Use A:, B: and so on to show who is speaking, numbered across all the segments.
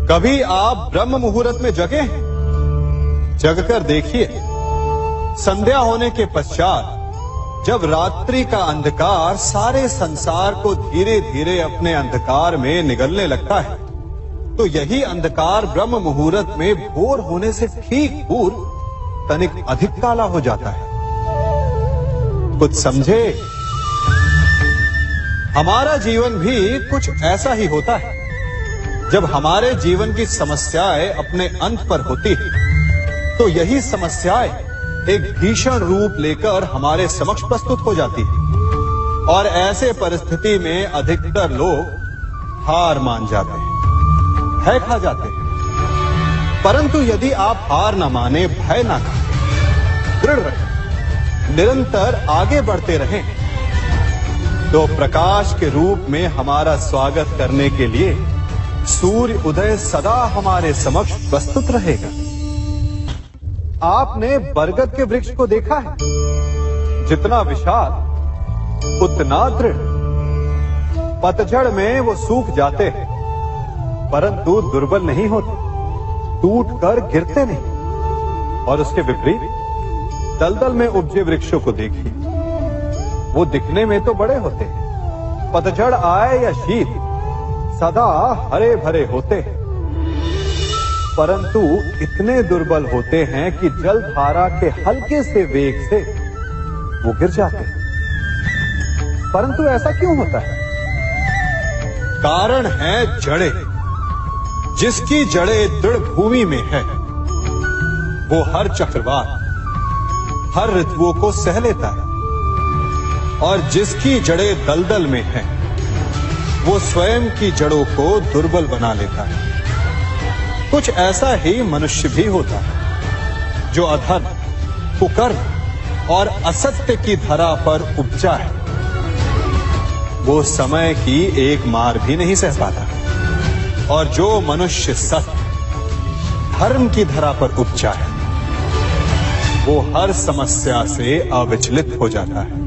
A: कभी आप ब्रह्म मुहूर्त में जगे? जगकर देखिए, संध्या होने के पश्चात जब रात्रि का अंधकार सारे संसार को धीरे धीरे अपने अंधकार में निगलने लगता है, तो यही अंधकार ब्रह्म मुहूर्त में भोर होने से ठीक पूर्व तनिक अधिक काला हो जाता है। कुछ समझे? हमारा जीवन भी कुछ ऐसा ही होता है। जब हमारे जीवन की समस्याएं अपने अंत पर होती है, तो यही समस्याएं एक भीषण रूप लेकर हमारे समक्ष प्रस्तुत हो जाती है और ऐसे परिस्थिति में अधिकतर लोग हार मान जाते हैं, भय खा जाते हैं। परंतु यदि आप हार न माने, भय न खाएं, दृढ़ रहें, निरंतर आगे बढ़ते रहें, तो प्रकाश के रूप में हमारा स्वागत करने के लिए सूर्य उदय सदा हमारे समक्ष प्रस्तुत रहेगा। आपने बरगद के वृक्ष को देखा है? जितना विशाल उतना दृढ़। पतझड़ में वो सूख जाते हैं, परंतु दुर्बल नहीं होते, टूटकर गिरते नहीं। और उसके विपरीत दलदल में उपजे वृक्षों को देखिए, वो दिखने में तो बड़े होते हैं, पतझड़ आए या शीत सदा हरे भरे होते हैं, परंतु इतने दुर्बल होते हैं कि जलधारा के हल्के से वेग से वो गिर जाते हैं। परंतु ऐसा क्यों होता है? कारण है जड़ें। जिसकी जड़ें दृढ़ भूमि में है, वो हर चक्रवात, हर ऋतुओं को सह लेता है, और जिसकी जड़ें दलदल में है, वो स्वयं की जड़ों को दुर्बल बना लेता है। कुछ ऐसा ही मनुष्य भी होता है, जो अधर्म, कुकर्म और असत्य की धरा पर उपजा है। वो समय की एक मार भी नहीं सह पाता, और जो मनुष्य सत्य, धर्म की धरा पर उपजा है, वो हर समस्या से अविचलित हो जाता है।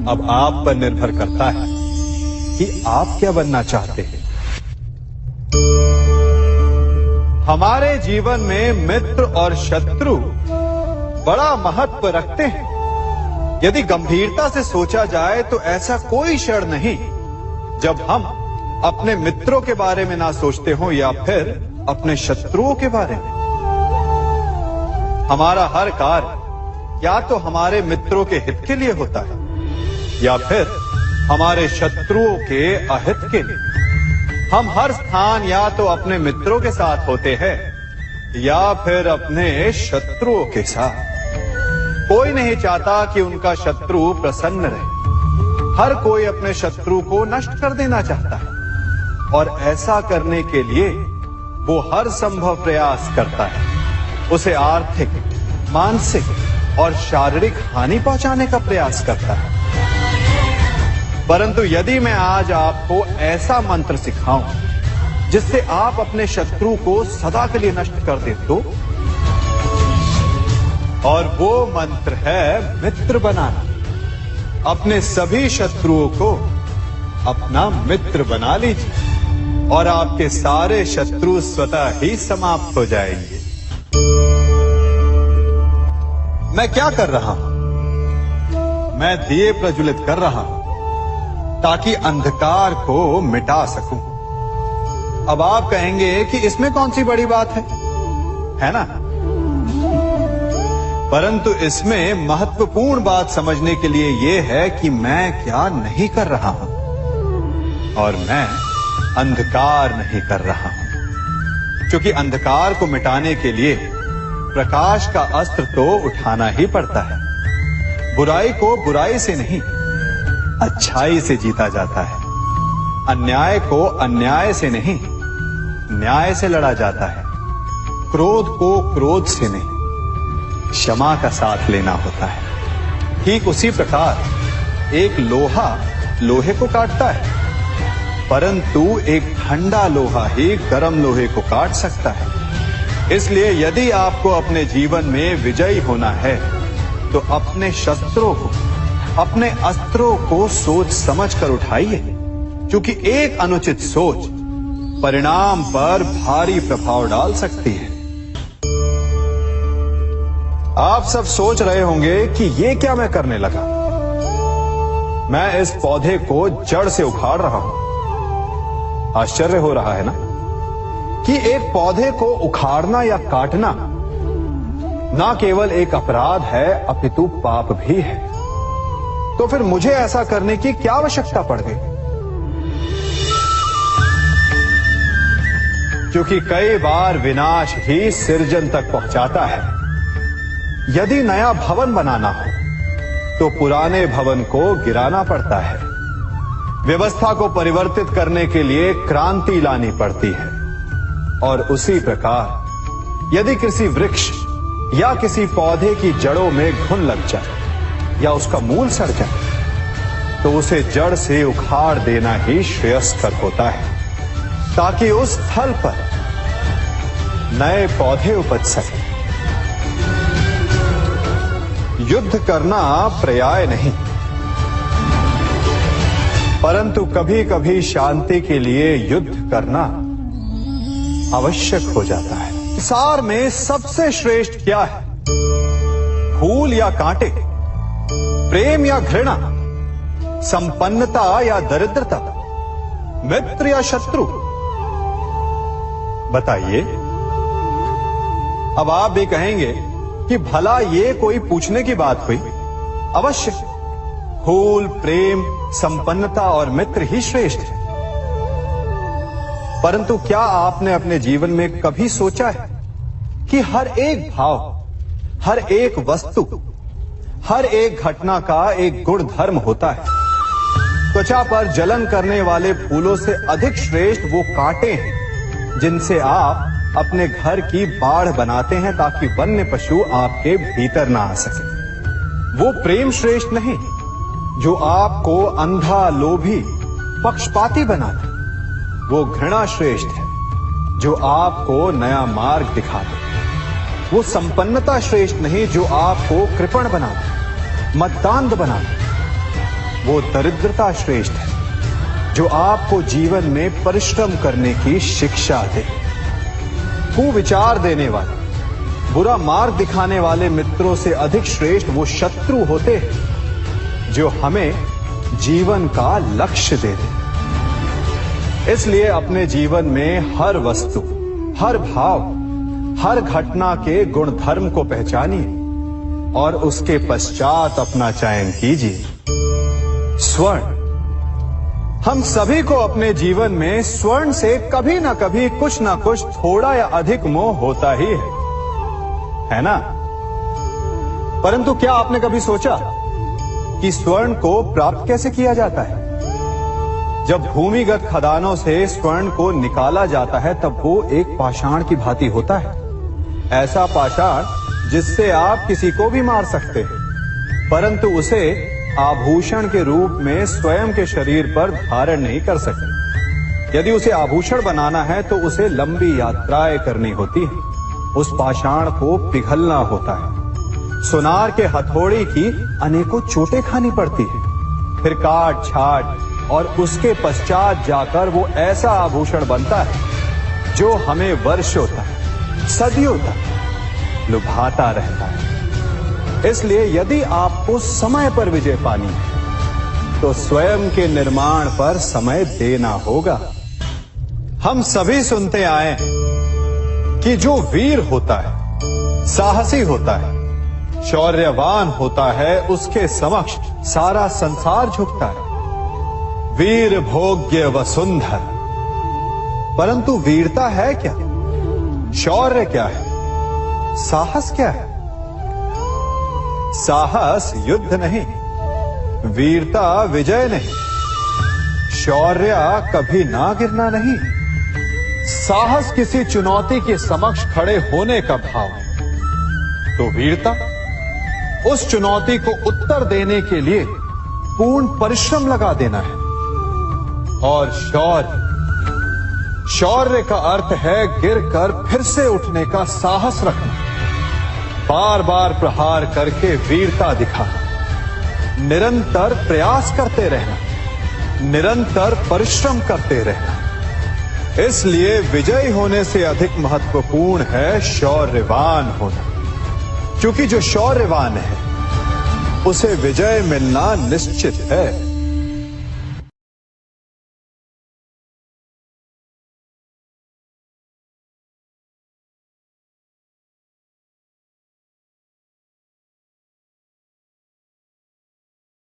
A: अब आप पर निर्भर करता है कि आप क्या बनना चाहते हैं। हमारे जीवन में मित्र और शत्रु बड़ा महत्व रखते हैं। यदि गंभीरता से सोचा जाए तो ऐसा कोई क्षण नहीं जब हम अपने मित्रों के बारे में ना सोचते हो या फिर अपने शत्रुओं के बारे में। हमारा हर कार्य या तो हमारे मित्रों के हित के लिए होता है या फिर हमारे शत्रुओं के अहित के लिए। हम हर स्थान या तो अपने मित्रों के साथ होते हैं या फिर अपने शत्रुओं के साथ। कोई नहीं चाहता कि उनका शत्रु प्रसन्न रहे। हर कोई अपने शत्रु को नष्ट कर देना चाहता है, और ऐसा करने के लिए वो हर संभव प्रयास करता है। उसे आर्थिक, मानसिक और शारीरिक हानि पहुंचाने का प्रयास करता है। परंतु यदि मैं आज आपको ऐसा मंत्र सिखाऊं जिससे आप अपने शत्रु को सदा के लिए नष्ट कर दे तो, और वो मंत्र है मित्र बनाना। अपने सभी शत्रुओं को अपना मित्र बना लीजिए और आपके सारे शत्रु स्वतः ही समाप्त हो जाएंगे। मैं क्या कर रहा हूं? मैं दिए प्रज्वलित कर रहा हूं ताकि अंधकार को मिटा सकूं। अब आप कहेंगे कि इसमें कौन सी बड़ी बात है ना? परंतु इसमें महत्वपूर्ण बात समझने के लिए यह है कि मैं क्या नहीं कर रहा हूं, और मैं अंधकार नहीं कर रहा हूं। क्योंकि अंधकार को मिटाने के लिए प्रकाश का अस्त्र तो उठाना ही पड़ता है। बुराई को बुराई से नहीं, अच्छाई से जीता जाता है। अन्याय को अन्याय से नहीं, न्याय से लड़ा जाता है। क्रोध को क्रोध से नहीं, क्षमा का साथ लेना होता है। ठीक उसी प्रकार एक लोहा लोहे को काटता है, परंतु एक ठंडा लोहा ही गर्म लोहे को काट सकता है। इसलिए यदि आपको अपने जीवन में विजयी होना है, तो अपने शस्त्रों को, अपने अस्त्रों को सोच समझ कर उठाइए, क्योंकि एक अनुचित सोच परिणाम पर भारी प्रभाव डाल सकती है। आप सब सोच रहे होंगे कि ये क्या मैं करने लगा। मैं इस पौधे को जड़ से उखाड़ रहा हूं। आश्चर्य हो रहा है ना कि एक पौधे को उखाड़ना या काटना ना केवल एक अपराध है अपितु पाप भी है। तो फिर मुझे ऐसा करने की क्या आवश्यकता पड़ गई? क्योंकि कई बार विनाश ही सृजन तक पहुंचाता है। यदि नया भवन बनाना हो तो पुराने भवन को गिराना पड़ता है। व्यवस्था को परिवर्तित करने के लिए क्रांति लानी पड़ती है। और उसी प्रकार यदि किसी वृक्ष या किसी पौधे की जड़ों में घुन लग जाए या उसका मूल सड़ जाए तो उसे जड़ से उखाड़ देना ही श्रेयस्कर होता है, ताकि उस स्थल पर नए पौधे उपज सके। युद्ध करना पर्याय नहीं, परंतु कभी कभी शांति के लिए युद्ध करना आवश्यक हो जाता है। संसार में सबसे श्रेष्ठ क्या है? फूल या कांटे, प्रेम या घृणा, संपन्नता या दरिद्रता, मित्र या शत्रु? बताइए। अब आप भी कहेंगे कि भला ये कोई पूछने की बात हुई? अवश्य, फूल, प्रेम, संपन्नता और मित्र ही श्रेष्ठ है। परंतु क्या आपने अपने जीवन में कभी सोचा है कि हर एक भाव, हर एक वस्तु, हर एक घटना का एक गुण धर्म होता है? त्वचा पर जलन करने वाले फूलों से अधिक श्रेष्ठ वो कांटे हैं जिनसे आप अपने घर की बाढ़ बनाते हैं ताकि वन्य पशु आपके भीतर ना आ सके। वो प्रेम श्रेष्ठ नहीं जो आपको अंधा, लोभी, पक्षपाती बनाता। वो घृणा श्रेष्ठ है जो आपको नया मार्ग दिखाते। वो संपन्नता श्रेष्ठ नहीं जो आपको कृपण बनाते, मद्दांध बनाते। वो दरिद्रता श्रेष्ठ है जो आपको जीवन में परिश्रम करने की शिक्षा दे। कुविचार देने वाले, बुरा मार्ग दिखाने वाले मित्रों से अधिक श्रेष्ठ वो शत्रु होते हैं जो हमें जीवन का लक्ष्य दे दे। इसलिए अपने जीवन में हर वस्तु, हर भाव, हर घटना के गुण धर्म को पहचानिए और उसके पश्चात अपना चयन कीजिए। स्वर्ण। हम सभी को अपने जीवन में स्वर्ण से कभी ना कभी कुछ ना कुछ थोड़ा या अधिक मोह होता ही है ना? परंतु क्या आपने कभी सोचा कि स्वर्ण को प्राप्त कैसे किया जाता है? जब भूमिगत खदानों से स्वर्ण को निकाला जाता है तब वो एक पाषाण की भांति होता है। ऐसा पाषाण जिससे आप किसी को भी मार सकते हैं, परंतु उसे आभूषण के रूप में स्वयं के शरीर पर धारण नहीं कर सकते। यदि उसे आभूषण बनाना है तो उसे लंबी यात्राएं करनी होती है। उस पाषाण को पिघलना होता है। सुनार के हथौड़ी की अनेकों चोटें खानी पड़ती है, फिर काट छाट और उसके पश्चात जाकर वो ऐसा आभूषण बनता है जो हमें वर्षों तक, सदियों तक लुभाता रहता है। इसलिए यदि आपको समय पर विजय पानी है तो स्वयं के निर्माण पर समय देना होगा। हम सभी सुनते आए कि जो वीर होता है, साहसी होता है, शौर्यवान होता है, उसके समक्ष सारा संसार झुकता है। वीर भोग्य वसुंधर। परंतु वीरता है क्या? शौर्य क्या है? साहस क्या है? साहस युद्ध नहीं, वीरता विजय नहीं, शौर्य कभी ना गिरना नहीं। साहस किसी चुनौती के समक्ष खड़े होने का भाव है, तो वीरता उस चुनौती को उत्तर देने के लिए पूर्ण परिश्रम लगा देना है। और शौर्य का अर्थ है गिरकर फिर से उठने का साहस रखना, बार बार प्रहार करके वीरता दिखाना, निरंतर प्रयास करते रहना, निरंतर परिश्रम करते रहना। इसलिए विजयी होने से अधिक महत्वपूर्ण है शौर्यवान होना, क्योंकि जो शौर्यवान है उसे विजय मिलना निश्चित है।